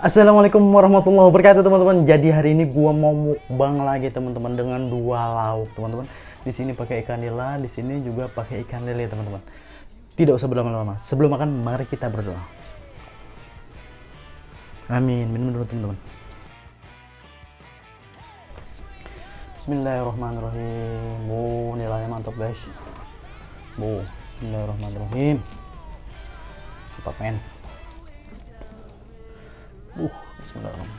Assalamualaikum warahmatullahi wabarakatuh teman-teman. Jadi hari ini gua mau mukbang lagi teman-teman dengan dua lauk teman-teman. Di sini pakai ikan nila, di sini juga pakai ikan lele teman-teman. Tidak usah berlama-lama. Sebelum makan mari kita berdoa. Amin. Minum dulu teman-teman. Bismillahirrahmanirrahim. Bu, nilainya mantap guys. Bu, Bismillahirrahmanirrahim. Mantap men. Bismillahirrahmanirrahim.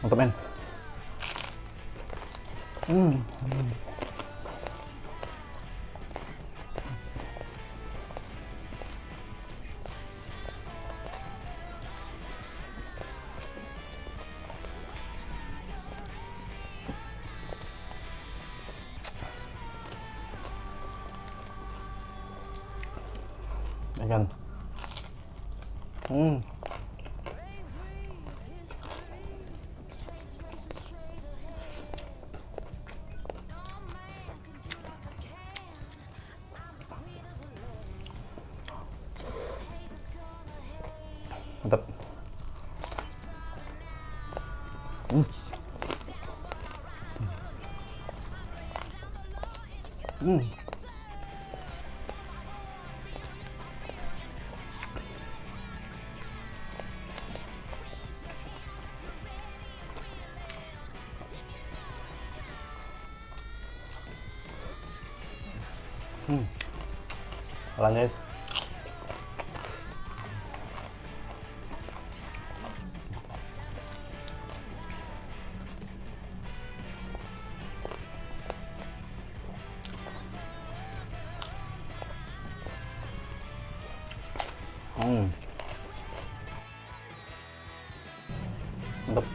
Mantap men. Ikan. Mantap. Jalan guys. Mantap.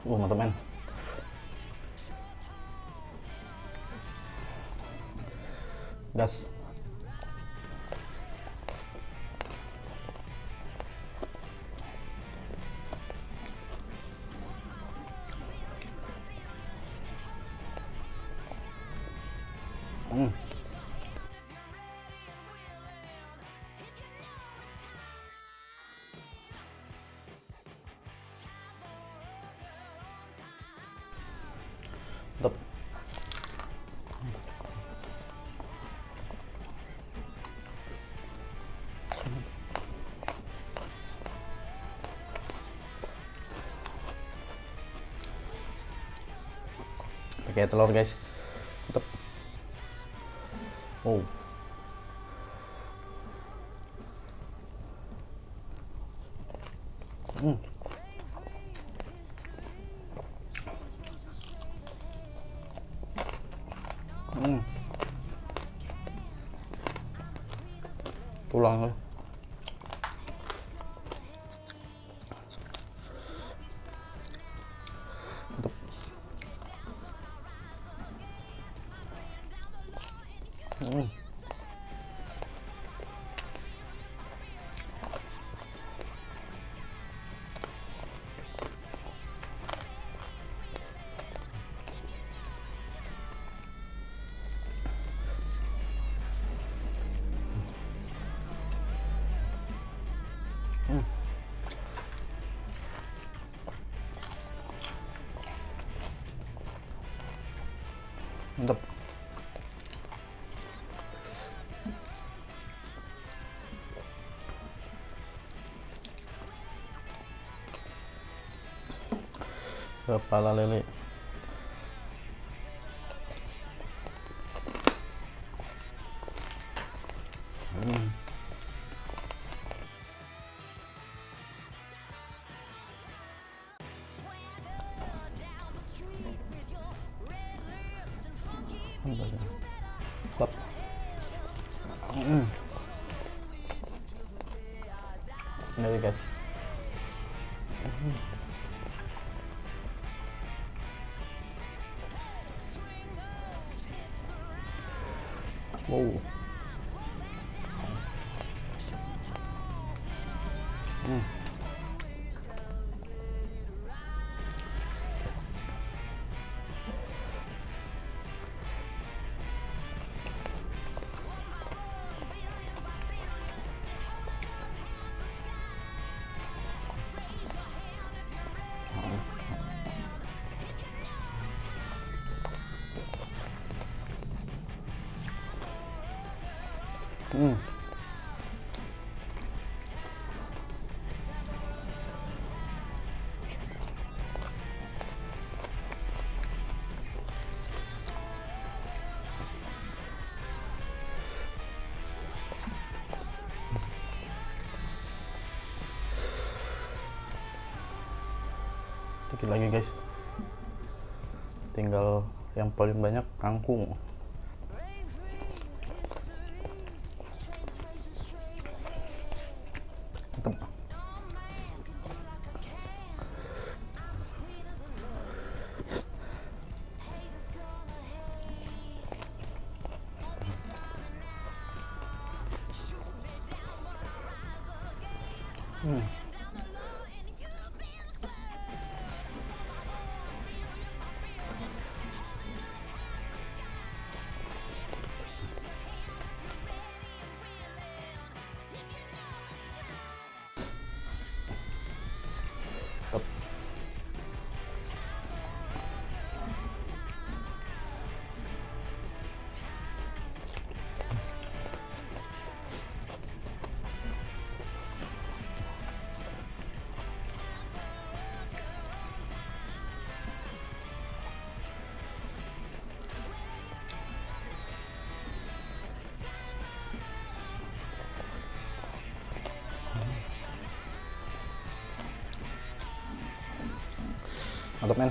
Mantap men. Gas. Mantap. Pakai telur guys. Mantap. Tulang tuh. Mantap. Mantap. kepala lele. Bap. Ini guys. Wow. Dikit lagi guys, tinggal yang paling banyak kangkung. Mantap. Up. Mantap men.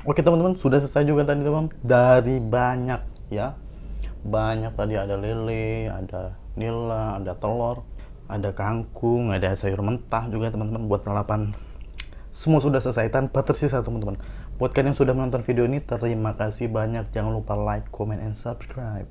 Oke teman-teman, sudah selesai juga tadi teman, dari banyak ya, banyak tadi, ada lele, ada nila, ada telur, ada kangkung, ada sayur mentah juga teman-teman buat lalapan. Semua sudah selesai tanpa tersisa teman-teman. Buat kalian yang sudah menonton video ini, terima kasih banyak. Jangan lupa like, comment, and subscribe.